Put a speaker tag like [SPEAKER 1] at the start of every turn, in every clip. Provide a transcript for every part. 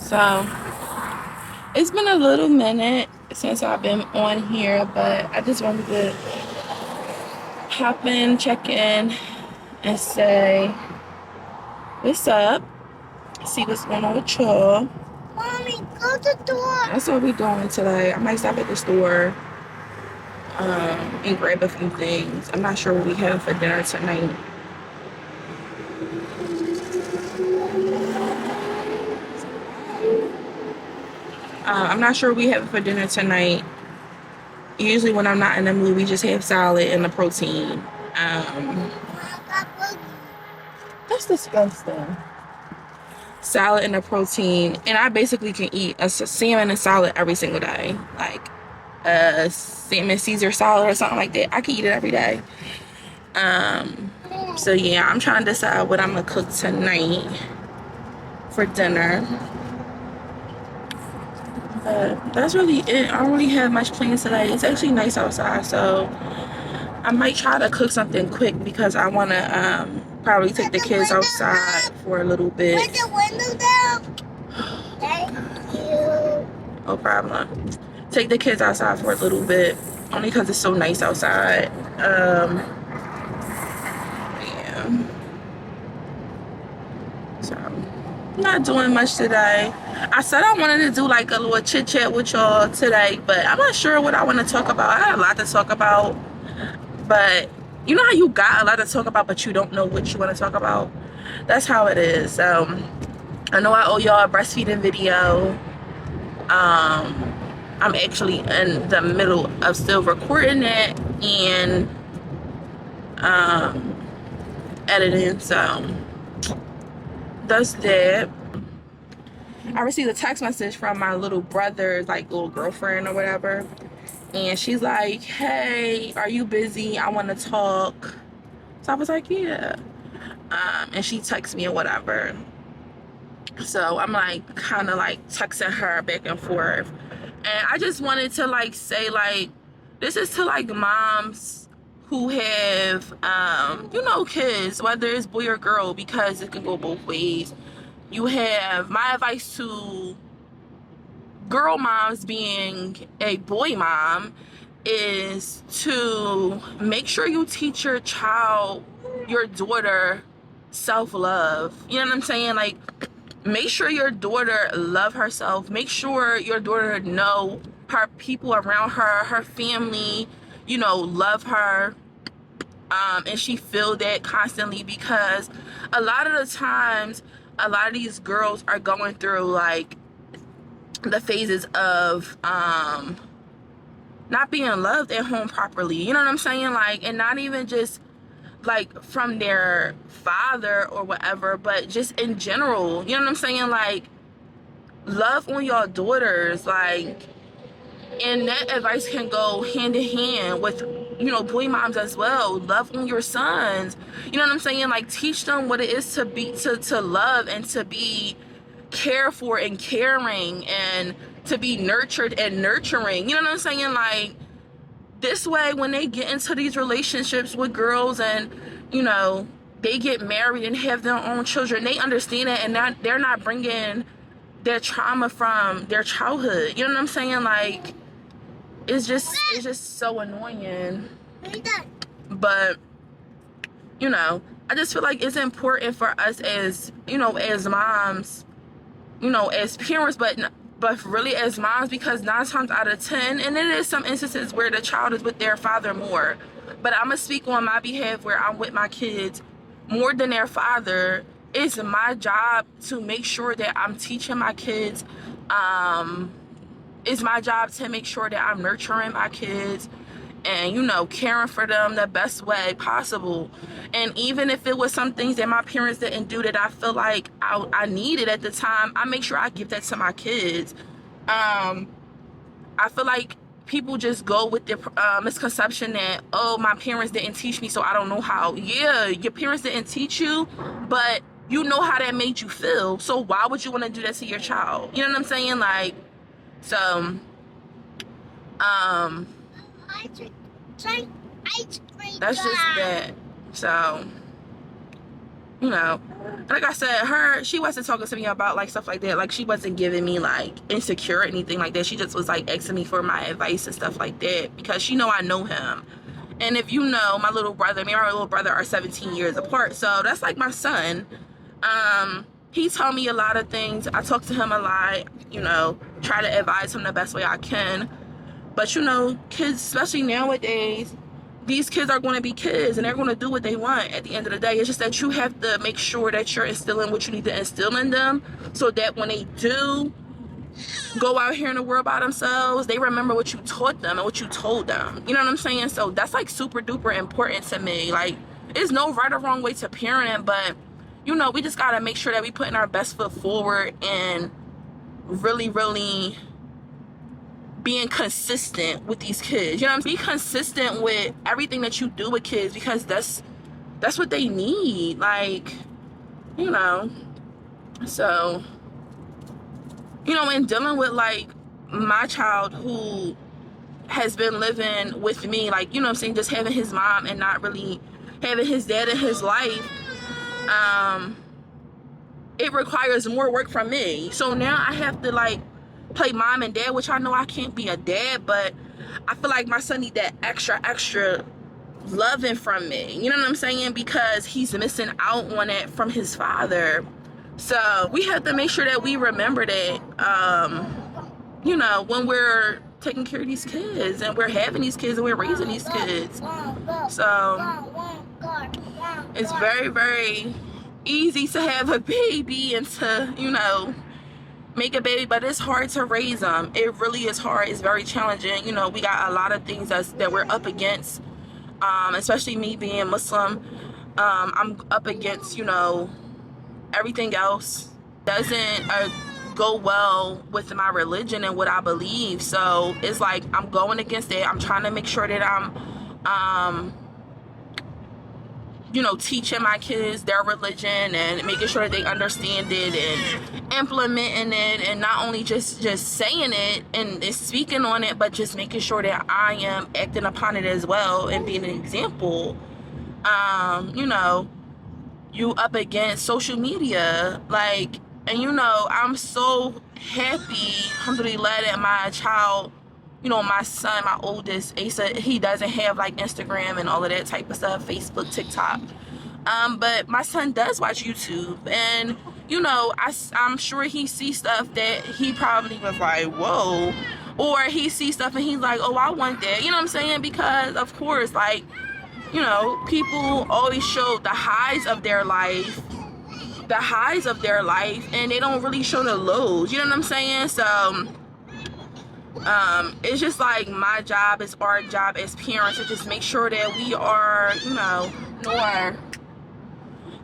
[SPEAKER 1] So it's been a little minute since I've been on here, but I just wanted to hop in, check in, and say what's up, see what's going on with y'all.
[SPEAKER 2] Mommy, close the door.
[SPEAKER 1] That's what we doing today. I might stop at the store and grab a few things. I'm not sure what we have for dinner tonight. I'm not sure what we have for dinner tonight. Usually when I'm not in the mood, we just have salad and the protein. That's disgusting. Salad and a protein, and I basically can eat a salmon and salad every single day, like a salmon Caesar salad or something like that. I can eat it every day. So yeah, I'm trying to decide what I'm gonna cook tonight for dinner. But that's really it. I don't really have much plans today. It's actually nice outside, so I might try to cook something quick because I want to probably take the kids outside for a little bit.
[SPEAKER 2] Put the window down. Thank you.
[SPEAKER 1] No problem. Take the kids outside for a little bit, only because it's so nice outside. Yeah. So, not doing much today. I said I wanted to do like a little chit chat with y'all today, but I'm not sure what I want to talk about. I had a lot to talk about, but you know how you got a lot to talk about, but you don't know what you want to talk about? That's how it is. I know I owe y'all a breastfeeding video. I'm actually in the middle of still recording it and editing, so that's that. I received a text message from my little brother's like little girlfriend or whatever, and she's like, hey, are you busy? I want to talk. So I was like, yeah. And she texts me or whatever, so I'm like kind of like texting her back and forth, and I just wanted to like say, like, this is to like moms who have kids, whether it's boy or girl, because it can go both ways. You have my advice to girl moms being a boy mom is to make sure you teach your child, your daughter, self-love. You know what I'm saying? Like, make sure your daughter love herself. Make sure your daughter know her people around her, her family, love her. And she feel that constantly, because a lot of the times, a lot of these girls are going through like the phases of not being loved at home properly. You know what I'm saying? Like, and not even just like from their father or whatever, but just in general. You know what I'm saying? Like, love on your daughters, like, and that advice can go hand in hand with boy moms as well. Love on your sons. You know what I'm saying? Like, teach them what it is to be to love and to be cared for and caring, and to be nurtured and nurturing. You know what I'm saying? Like, this way, when they get into these relationships with girls and they get married and have their own children, they understand it, and they're not bringing their trauma from their childhood. You know what I'm saying? Like, it's just so annoying. But I just feel like it's important for us as as moms, as parents, but really as moms, because 9 times out of 10, and it is some instances where the child is with their father more, but I'm gonna speak on my behalf where I'm with my kids more than their father. It's my job to make sure that I'm teaching my kids. It's my job to make sure that I'm nurturing my kids and caring for them the best way possible. And even if it was some things that my parents didn't do that I feel like I needed at the time, I make sure I give that to my kids. I feel like people just go with the misconception that, oh, my parents didn't teach me, so I don't know how. Yeah, your parents didn't teach you, but you know how that made you feel, so why would you want to do that to your child? You know what I'm saying? Like, so that's just that. So you know, like I said, she wasn't talking to me about like stuff like that. Like she wasn't giving me like insecure or anything like that. She just was like asking me for my advice and stuff like that because she know I know him. And if you know, my little brother, me and my little brother are 17 years apart, so that's like my son. He told me a lot of things. I talk to him a lot, you know, try to advise him the best way I can. But you know, kids, especially nowadays, these kids are going to be kids and they're going to do what they want at the end of the day. It's just that you have to make sure that you're instilling what you need to instill in them so that when they do go out here in the world by themselves, they remember what you taught them and what you told them. You know what I'm saying? So that's like super duper important to me. Like, there's no right or wrong way to parenting, but you know, we just got to make sure that we putting our best foot forward and really, really being consistent with these kids. You know what I'm saying? Be consistent with everything that you do with kids because that's what they need. Like, you know. So, you know, in dealing with like my child who has been living with me, like, you know what I'm saying, just having his mom and not really having his dad in his life, it requires more work from me. So now I have to like play mom and dad, which I know I can't be a dad, but I feel like my son need that extra loving from me. You know what I'm saying? Because he's missing out on it from his father. So we have to make sure that we remember that, you know, when we're taking care of these kids and we're having these kids and we're raising these kids. So it's very, very easy to have a baby and to, you know, make a baby, but it's hard to raise them. It really is hard. It's very challenging. You know, we got a lot of things that we're up against, especially me being Muslim. I'm up against, you know, everything else doesn't go well with my religion and what I believe. So it's like I'm going against it. I'm trying to make sure that I'm you know, teaching my kids their religion and making sure that they understand it and implementing it, and not only just saying it and speaking on it, but just making sure that I am acting upon it as well and being an example. You know, you up against social media, like, and you know, I'm so happy, alhamdulillah, that my child, you know, my son, my oldest, Asa, he doesn't have like Instagram and all of that type of stuff, Facebook, TikTok. But my son does watch YouTube, and you know, I'm sure he sees stuff that he probably was like, whoa, or he sees stuff and he's like, oh, I want that. You know what I'm saying? Because of course, like, you know, people always show the highs of their life, and they don't really show the lows. You know what I'm saying? So it's just like my job, is our job as parents, to just make sure that we are, you know,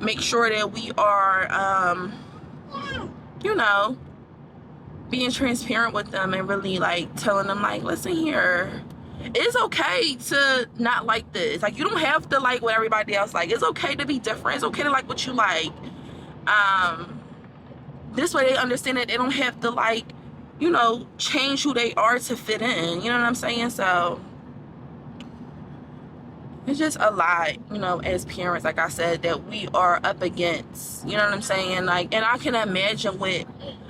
[SPEAKER 1] make sure that we are, you know, being transparent with them and really like telling them, like, listen here, it's okay to not like this. Like, you don't have to like what everybody else like. It's okay to be different. It's okay to like what you like. This way they understand that they don't have to like, you know, change who they are to fit in. You know what I'm saying? So it's just a lot, you know, as parents, like I said, that we are up against. You know what I'm saying? Like, and I can imagine what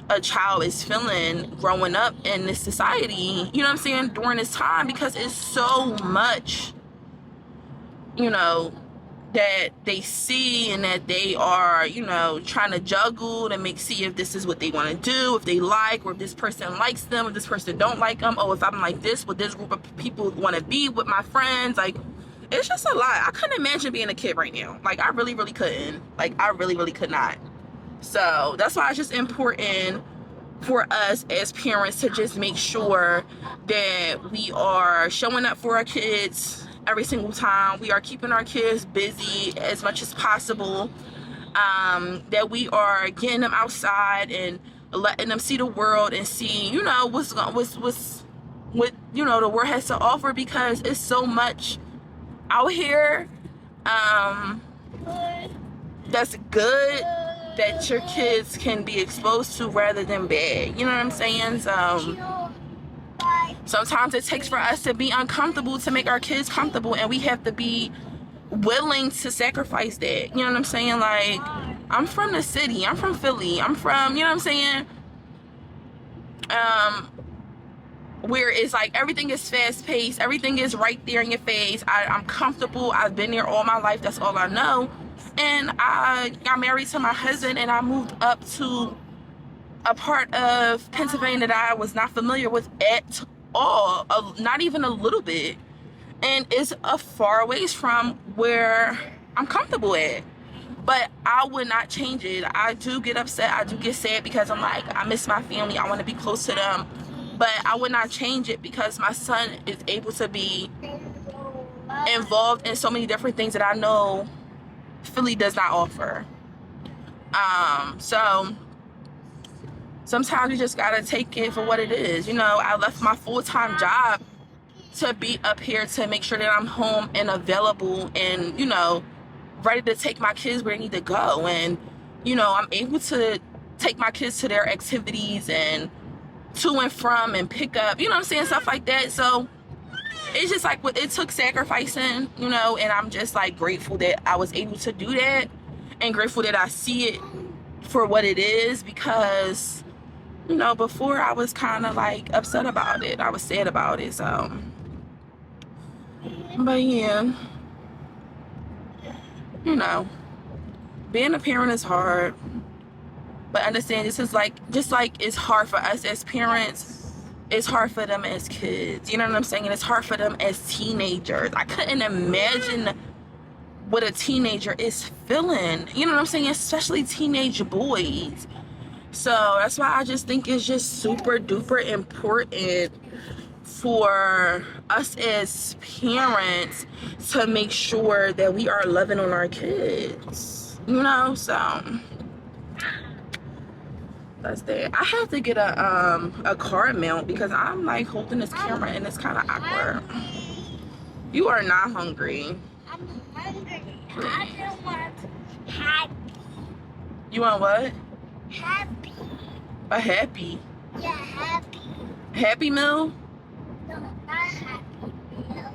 [SPEAKER 1] a child is feeling growing up in this society, you know what I'm saying, during this time, because it's so much, you know, that they see and that they are, you know, trying to juggle to see if this is what they want to do, if they like, or if this person likes them, if this person don't like them, oh, if I'm like this, with this group of people want to be with my friends. Like, it's just a lot. I couldn't imagine being a kid right now. Like, I really, really couldn't. Like, I really, really could not. So that's why it's just important for us as parents to just make sure that we are showing up for our kids every single time. We are keeping our kids busy as much as possible. That we are getting them outside and letting them see the world and see, you know, what you know the world has to offer, because it's so much out here that's good that your kids can be exposed to rather than bad. You know what I'm saying? So sometimes it takes for us to be uncomfortable to make our kids comfortable, and we have to be willing to sacrifice that. You know what I'm saying? Like, I'm from the city. I'm from Philly. I'm from, you know what I'm saying? Where it's like everything is fast paced, everything is right there in your face. I'm comfortable. I've been there all my life. That's all I know. And I got married to my husband, and I moved up to a part of Pennsylvania that I was not familiar with at all, not even a little bit. And it's a far ways from where I'm comfortable at. But I would not change it. I do get upset. I do get sad because I'm like, I miss my family. I want to be close to them. But I would not change it because my son is able to be involved in so many different things that I know Philly does not offer. So sometimes you just gotta take it for what it is. You know, I left my full-time job to be up here to make sure that I'm home and available and, you know, ready to take my kids where they need to go. And, you know, I'm able to take my kids to their activities and to and from and pick up, you know what I'm saying, stuff like that. So it's just like, it took sacrificing, you know, and I'm just like grateful that I was able to do that, and grateful that I see it for what it is, because, you know, before I was kind of like upset about it. I was sad about it. So, but yeah, you know, being a parent is hard. But understand, this is like, just like it's hard for us as parents, it's hard for them as kids. You know what I'm saying? And it's hard for them as teenagers. I couldn't imagine what a teenager is feeling. You know what I'm saying? Especially teenage boys. So that's why I just think it's just super duper important for us as parents to make sure that we are loving on our kids. You know, so that's that. I have to get a card mount because I'm like holding this camera and it's kind of awkward. You are not hungry.
[SPEAKER 2] I'm hungry. I just want happy.
[SPEAKER 1] You want what?
[SPEAKER 2] Happy.
[SPEAKER 1] A happy?
[SPEAKER 2] Yeah, happy.
[SPEAKER 1] Happy meal?
[SPEAKER 2] No, not happy. No.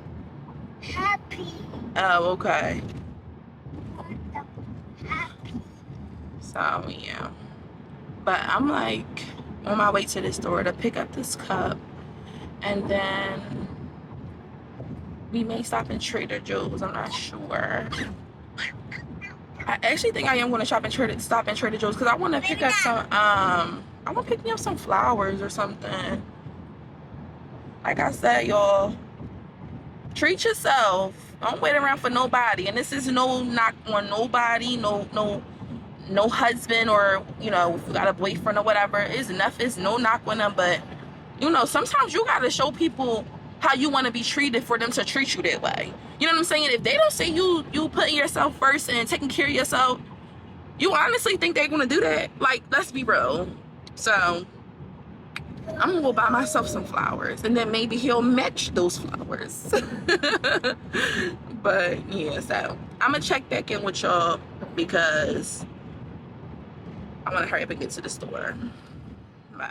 [SPEAKER 2] Happy.
[SPEAKER 1] Oh, okay.
[SPEAKER 2] Happy.
[SPEAKER 1] So yeah. But I'm like on my way to the store to pick up this cup, and then we may stop in Trader Joe's. I'm not sure. I actually think I am going to stop in Trader Joe's because I want to pick up some I want to pick me up some flowers or something. Like I said, y'all, treat yourself. Don't wait around for nobody. And this is no knock on nobody, no husband, or, you know, if you got a boyfriend or whatever. It's no knock on them, but, you know, sometimes you gotta show people how you want to be treated for them to treat you that way. You know what I'm saying? If they don't see you putting yourself first and taking care of yourself, you honestly think they're gonna do that? Like, let's be real. So I'm gonna go buy myself some flowers, and then maybe he'll match those flowers. But yeah, so I'm gonna check back in with y'all because I want to hurry up and get to the store. Bye.